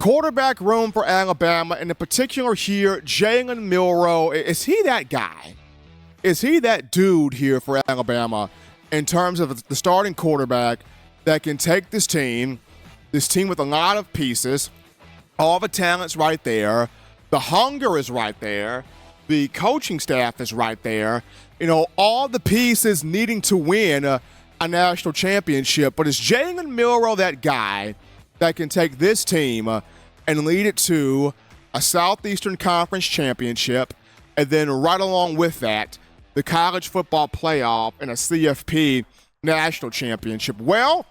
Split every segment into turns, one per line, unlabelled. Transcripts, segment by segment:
quarterback room for Alabama, and in particular here, Jalen Milroe, is he that guy? Is he that dude here for Alabama in terms of the starting quarterback that can take this team with a lot of pieces, all the talent's right there, the hunger is right there, the coaching staff is right there, all the pieces needing to win a national championship. But is Jalen Milroe that guy that can take this team and lead it to a Southeastern Conference championship, and then right along with that, the college football playoff and a CFP national championship? Well,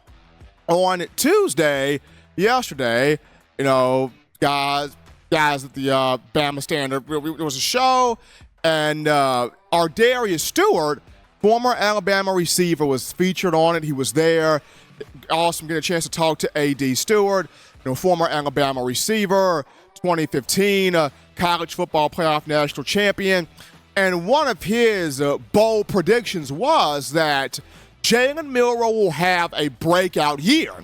on Tuesday, yesterday, guys at the Bama Standard, there was a show, and Darius Stewart, former Alabama receiver, was featured on it. He was there. Awesome getting a chance to talk to A.D. Stewart, former Alabama receiver, 2015 college football playoff national champion. And one of his bold predictions was that Jalen Milroe will have a breakout year.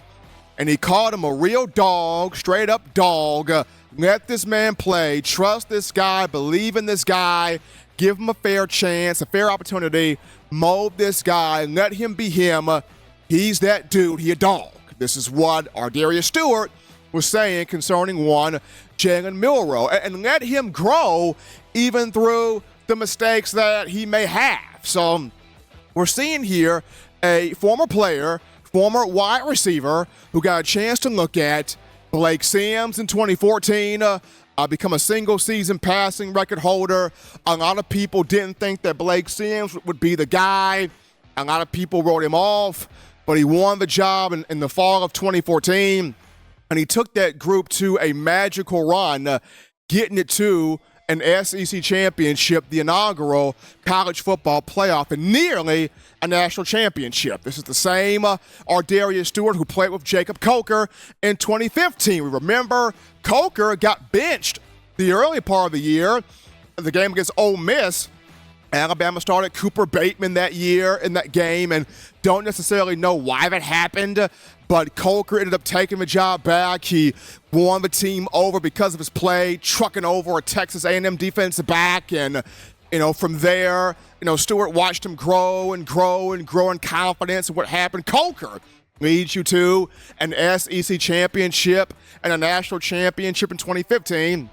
And he called him a real dog, straight up dog. Let this man play. Trust this guy. Believe in this guy. Give him a fair chance, a fair opportunity. Mold this guy. Let him be him. He's that dude. He a dog. This is what Darius Stewart was saying concerning one Jalen Milroe. And let him grow even through the mistakes that he may have. So we're seeing here a former player, former wide receiver, who got a chance to look at Blake Sims in 2014, become a single-season passing record holder. A lot of people didn't think that Blake Sims would be the guy. A lot of people wrote him off, but he won the job in the fall of 2014, and he took that group to a magical run, getting it to an SEC championship, the inaugural college football playoff, and nearly a national championship. This is the same Darius Stewart who played with Jacob Coker in 2015. We remember Coker got benched the early part of the year. The game against Ole Miss, Alabama started Cooper Bateman that year in that game, and don't necessarily know why that happened, but Coker ended up taking the job back. He won the team over because of his play, trucking over a Texas A&M defensive back, and from there, Stewart watched him grow and grow and grow in confidence. And what happened? Coker leads you to an SEC championship and a national championship in 2015.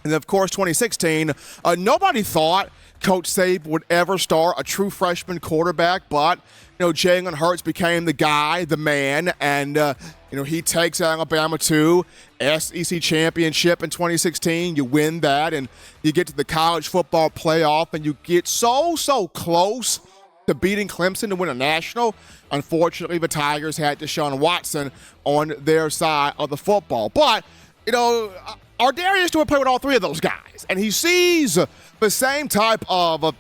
And of course, 2016, nobody thought Coach Saban would ever start a true freshman quarterback, but Jalen Hurts became the guy, the man, and he takes Alabama to SEC championship in 2016. You win that, and you get to the college football playoff, and you get so close to beating Clemson to win a national. Unfortunately, the Tigers had Deshaun Watson on their side of the football. But Darius Stewart played with all three of those guys, and he sees the same type of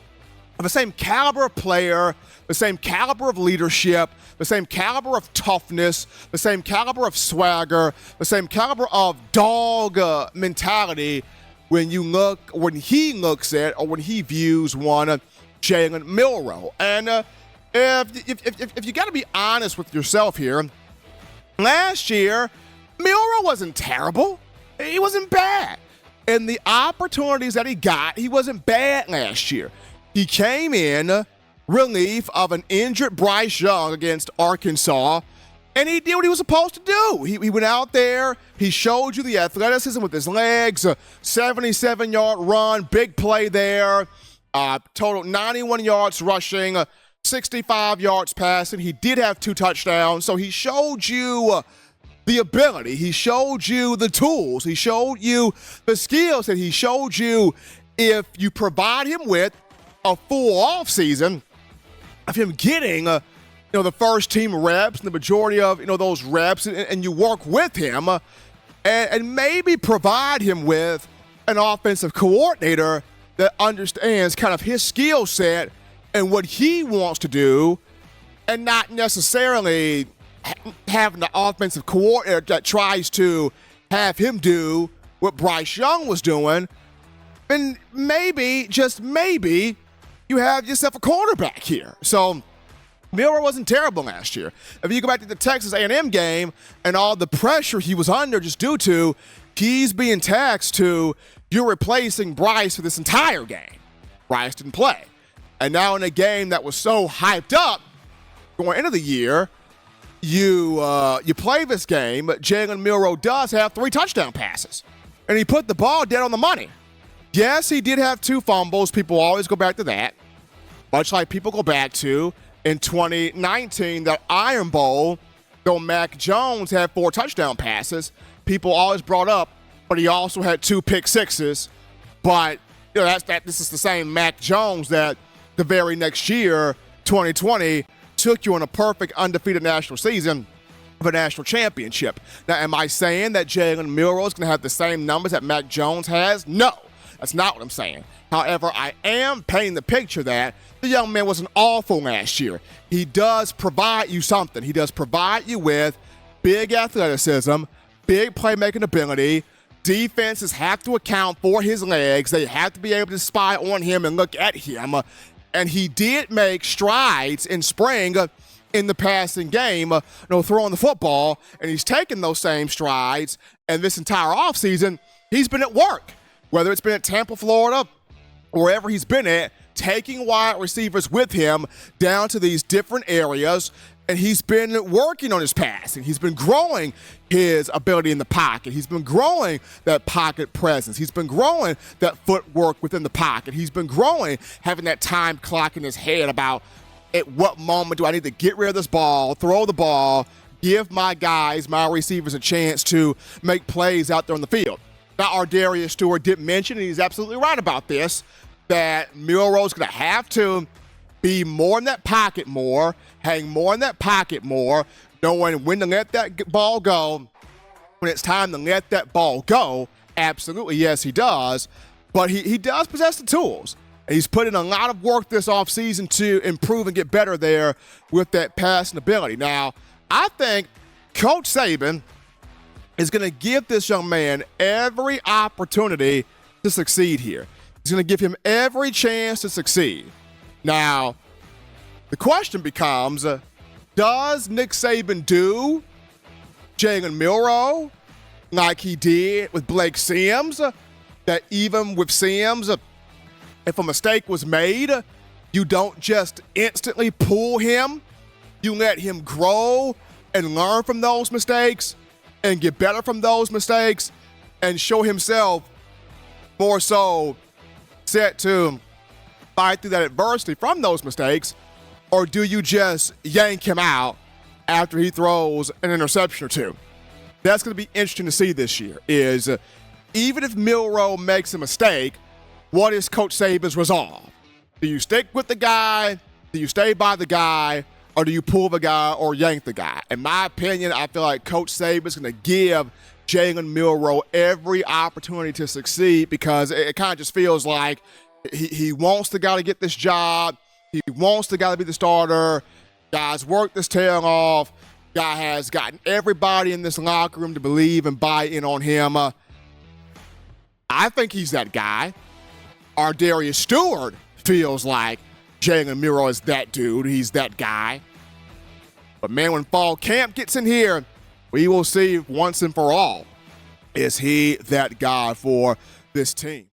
the same caliber of player, the same caliber of leadership, the same caliber of toughness, the same caliber of swagger, the same caliber of dog mentality when he looks at or when he views one Jalen Milroe. And if you got to be honest with yourself here, last year Milroe wasn't terrible. He wasn't bad. And the opportunities that he got, he wasn't bad last year. He came in relief of an injured Bryce Young against Arkansas, and he did what he was supposed to do. He went out there, he showed you the athleticism with his legs, a 77-yard run, big play there, total 91 yards rushing, 65 yards passing. He did have 2 touchdowns, so he showed you the ability. He showed you the tools. He showed you the skills, and he showed you if you provide him with a full offseason of him getting the first team reps and the majority of those reps, and you work with him and maybe provide him with an offensive coordinator that understands kind of his skill set and what he wants to do, and not necessarily having the offensive coordinator that tries to have him do what Bryce Young was doing. And maybe, just maybe, you have yourself a quarterback here. So Milroe wasn't terrible last year. If you go back to the Texas A&M game and all the pressure he was under just due to he's being taxed to, you're replacing Bryce for this entire game. Bryce didn't play. And now in a game that was so hyped up going into the year, you play this game, but Jalen Milroe does have 3 touchdown passes. And he put the ball dead on the money. Yes, he did have 2 fumbles. People always go back to that. Much like people go back to in 2019, that Iron Bowl, though Mac Jones had 4 touchdown passes, people always brought up, but he also had 2 pick sixes. But this is the same Mac Jones that the very next year, 2020, took you on a perfect undefeated national season of a national championship. Now, am I saying that Jalen Milroe is going to have the same numbers that Mac Jones has? No, that's not what I'm saying. However, I am painting the picture that the young man wasn't awful last year. He does provide you something. He does provide you with big athleticism, big playmaking ability. Defenses have to account for his legs. They have to be able to spy on him and look at him. And he did make strides in spring in the passing game, throwing the football, and he's taken those same strides. And this entire offseason, he's been at work, whether it's been at Tampa, Florida, wherever he's been at, taking wide receivers with him down to these different areas. And he's been working on his passing. He's been growing his ability in the pocket. He's been growing that pocket presence. He's been growing that footwork within the pocket. He's been growing, having that time clock in his head about at what moment do I need to get rid of this ball, throw the ball, give my guys, my receivers a chance to make plays out there on the field. Now, our Darius Stewart did mention, and he's absolutely right about this, that Milroe's going to have to be more in that pocket more, hang more in that pocket more, knowing when to let that ball go, when it's time to let that ball go. Absolutely, yes, he does. But he does possess the tools. And he's put in a lot of work this offseason to improve and get better there with that passing ability. Now, I think Coach Saban is going to give this young man every opportunity to succeed here. He's going to give him every chance to succeed. Now, the question becomes, does Nick Saban do Jalen Milroe like he did with Blake Sims? That even with Sims, if a mistake was made, you don't just instantly pull him. You let him grow and learn from those mistakes and get better from those mistakes and show himself more so set to fight through that adversity from those mistakes? Or do you just yank him out after he throws an interception or 2? That's going to be interesting to see this year, is even if Milroe makes a mistake, what is Coach Saban's resolve? Do you stick with the guy? Do you stay by the guy? Or do you pull the guy or yank the guy? In my opinion, I feel like Coach Saban's going to give Jalen Milroe every opportunity to succeed, because it kind of just feels like he wants the guy to get this job. He wants the guy to be the starter. Guy's worked his tail off. Guy has gotten everybody in this locker room to believe and buy in on him. I think he's that guy. Our Darius Stewart feels like Jalen Milroe is that dude. He's that guy. But man, when fall camp gets in here, we will see once and for all, is he that guy for this team?